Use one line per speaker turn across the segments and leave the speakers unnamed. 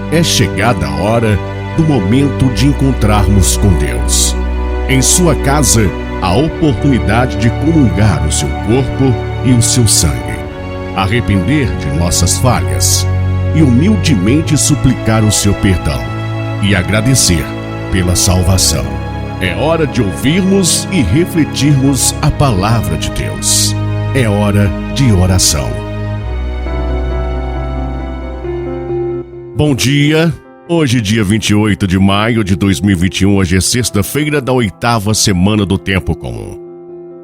É chegada a hora do momento de encontrarmos com Deus. Em sua casa, a oportunidade de comungar o seu corpo e o seu sangue, arrepender de nossas falhas e humildemente suplicar o seu perdão e agradecer pela salvação. É hora de ouvirmos e refletirmos a palavra de Deus. É hora de oração. Bom dia! Hoje, dia 28 de maio de 2021, hoje é sexta-feira da 8ª semana do Tempo Comum.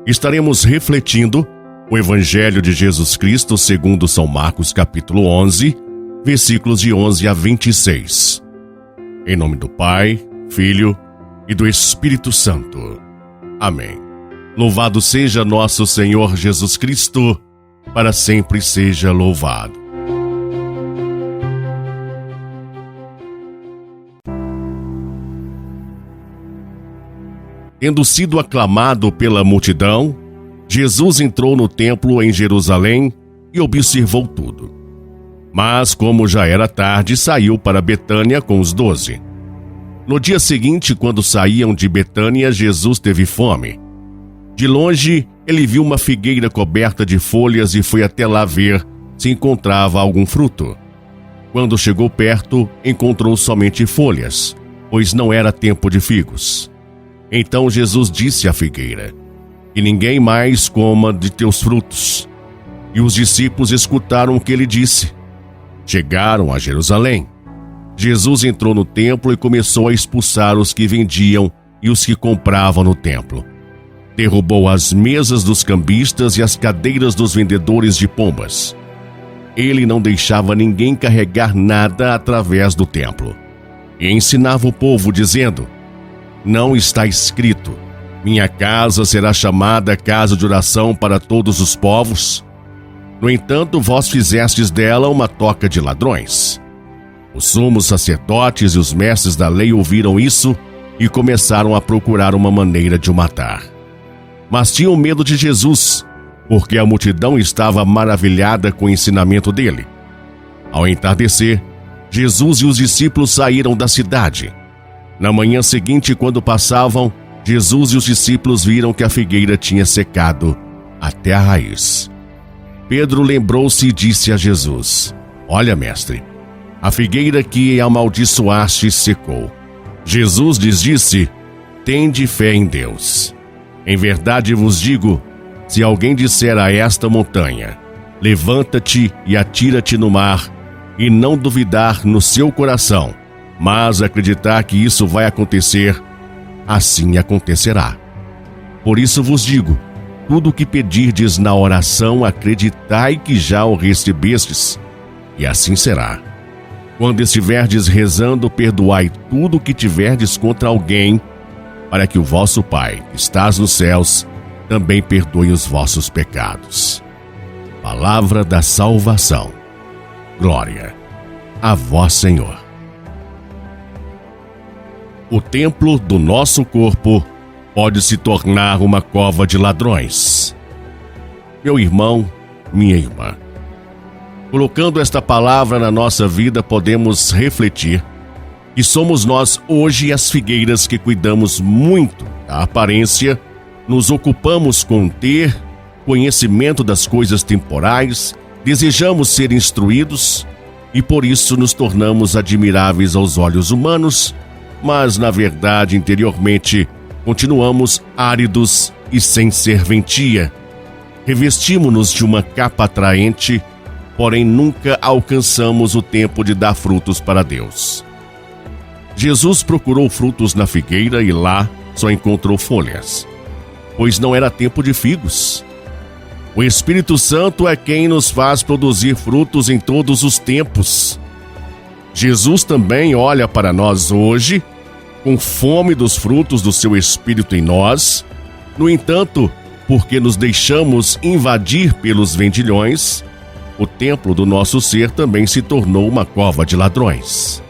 Estaremos refletindo o Evangelho de Jesus Cristo segundo São Marcos, capítulo 11, versículos de 11 a 26. Em nome do Pai, Filho e do Espírito Santo. Amém. Louvado seja nosso Senhor Jesus Cristo, para sempre seja louvado. Tendo sido aclamado pela multidão, Jesus entrou no templo em Jerusalém e observou tudo. Mas, como já era tarde, saiu para Betânia com os 12. No dia seguinte, quando saíam de Betânia, Jesus teve fome. De longe, ele viu uma figueira coberta de folhas e foi até lá ver se encontrava algum fruto. Quando chegou perto, encontrou somente folhas, pois não era tempo de figos. Então Jesus disse à figueira: "Que ninguém mais coma de teus frutos." E os discípulos escutaram o que ele disse. Chegaram a Jerusalém. Jesus entrou no templo e começou a expulsar os que vendiam e os que compravam no templo. Derrubou as mesas dos cambistas e as cadeiras dos vendedores de pombas. Ele não deixava ninguém carregar nada através do templo. E ensinava o povo, dizendo: "Não está escrito: minha casa será chamada casa de oração para todos os povos? No entanto, vós fizestes dela uma toca de ladrões." Os sumos sacerdotes e os mestres da lei ouviram isso e começaram a procurar uma maneira de o matar. Mas tinham medo de Jesus, porque a multidão estava maravilhada com o ensinamento dele. Ao entardecer, Jesus e os discípulos saíram da cidade. Na manhã seguinte, quando passavam, Jesus e os discípulos viram que a figueira tinha secado até a raiz. Pedro lembrou-se e disse a Jesus: "Olha, mestre, a figueira que amaldiçoaste secou." Jesus lhes disse: "Tende fé em Deus. Em verdade vos digo, se alguém disser a esta montanha: levanta-te e atira-te no mar, e não duvidar no seu coração, mas acreditar que isso vai acontecer, assim acontecerá. Por isso vos digo, tudo o que pedirdes na oração, acreditai que já o recebestes, e assim será. Quando estiverdes rezando, perdoai tudo o que tiverdes contra alguém, para que o vosso Pai, que estás nos céus, também perdoe os vossos pecados." Palavra da salvação. Glória a vós, Senhor. O templo do nosso corpo pode se tornar uma cova de ladrões. Meu irmão, minha irmã, colocando esta palavra na nossa vida, podemos refletir que somos nós hoje as figueiras que cuidamos muito da aparência, nos ocupamos com ter conhecimento das coisas temporais, desejamos ser instruídos e por isso nos tornamos admiráveis aos olhos humanos, mas na verdade interiormente continuamos áridos e sem serventia. Revestimos-nos de uma capa atraente, porém nunca alcançamos o tempo de dar frutos para Deus. Jesus procurou frutos na figueira e lá só encontrou folhas, pois não era tempo de figos. O Espírito Santo é quem nos faz produzir frutos em todos os tempos. Jesus também olha para nós hoje, com fome dos frutos do seu Espírito em nós. No entanto, porque nos deixamos invadir pelos vendilhões, o templo do nosso ser também se tornou uma cova de ladrões.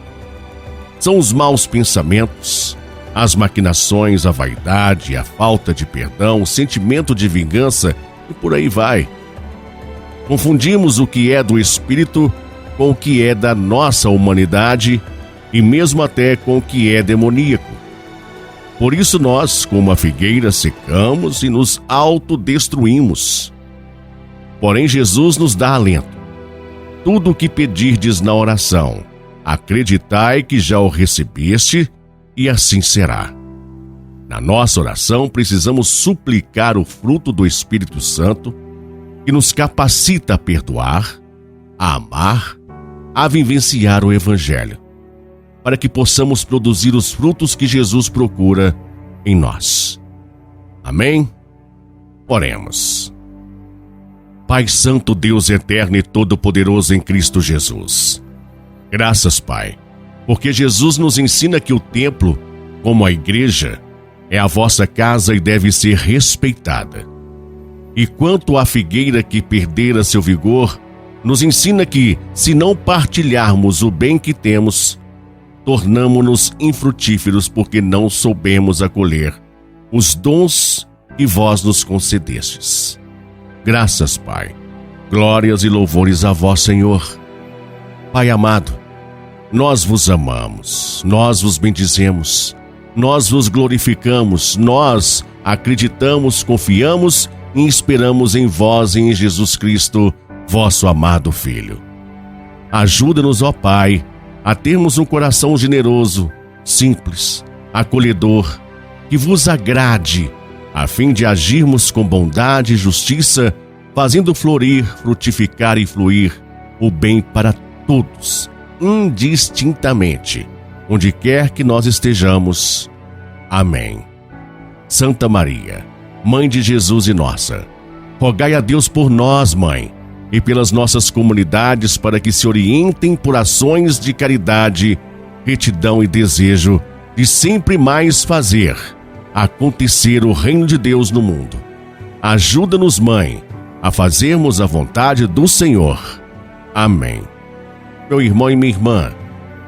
São os maus pensamentos, as maquinações, a vaidade, a falta de perdão, o sentimento de vingança e por aí vai. Confundimos o que é do Espírito com o que é da nossa humanidade e mesmo até com o que é demoníaco. Por isso nós, como a figueira, secamos e nos autodestruímos. Porém, Jesus nos dá alento. Tudo o que pedirdes na oração, acreditai que já o recebeste, e assim será. Na nossa oração, precisamos suplicar o fruto do Espírito Santo, que nos capacita a perdoar, a amar, a vivenciar o Evangelho, para que possamos produzir os frutos que Jesus procura em nós. Amém? Oremos. Pai Santo, Deus eterno e todo-poderoso em Cristo Jesus. Graças, Pai, porque Jesus nos ensina que o templo, como a igreja, é a vossa casa e deve ser respeitada. E quanto à figueira que perdera seu vigor, nos ensina que, se não partilharmos o bem que temos, tornamo-nos infrutíferos porque não soubemos acolher os dons que vós nos concedestes. Graças, Pai. Glórias e louvores a vós, Senhor. Pai amado, nós vos amamos, nós vos bendizemos, nós vos glorificamos, nós acreditamos, confiamos e esperamos em vós e em Jesus Cristo, vosso amado Filho. Ajuda-nos, ó Pai, a termos um coração generoso, simples, acolhedor, que vos agrade, a fim de agirmos com bondade e justiça, fazendo florir, frutificar e fluir o bem para todos, indistintamente, onde quer que nós estejamos. Amém. Santa Maria, Mãe de Jesus e nossa, rogai a Deus por nós, Mãe, e pelas nossas comunidades para que se orientem por ações de caridade, retidão e desejo de sempre mais fazer acontecer o reino de Deus no mundo. Ajuda-nos, Mãe, a fazermos a vontade do Senhor. Amém. Meu irmão e minha irmã,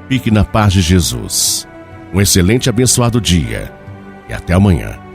fique na paz de Jesus. Um excelente e abençoado dia e até amanhã.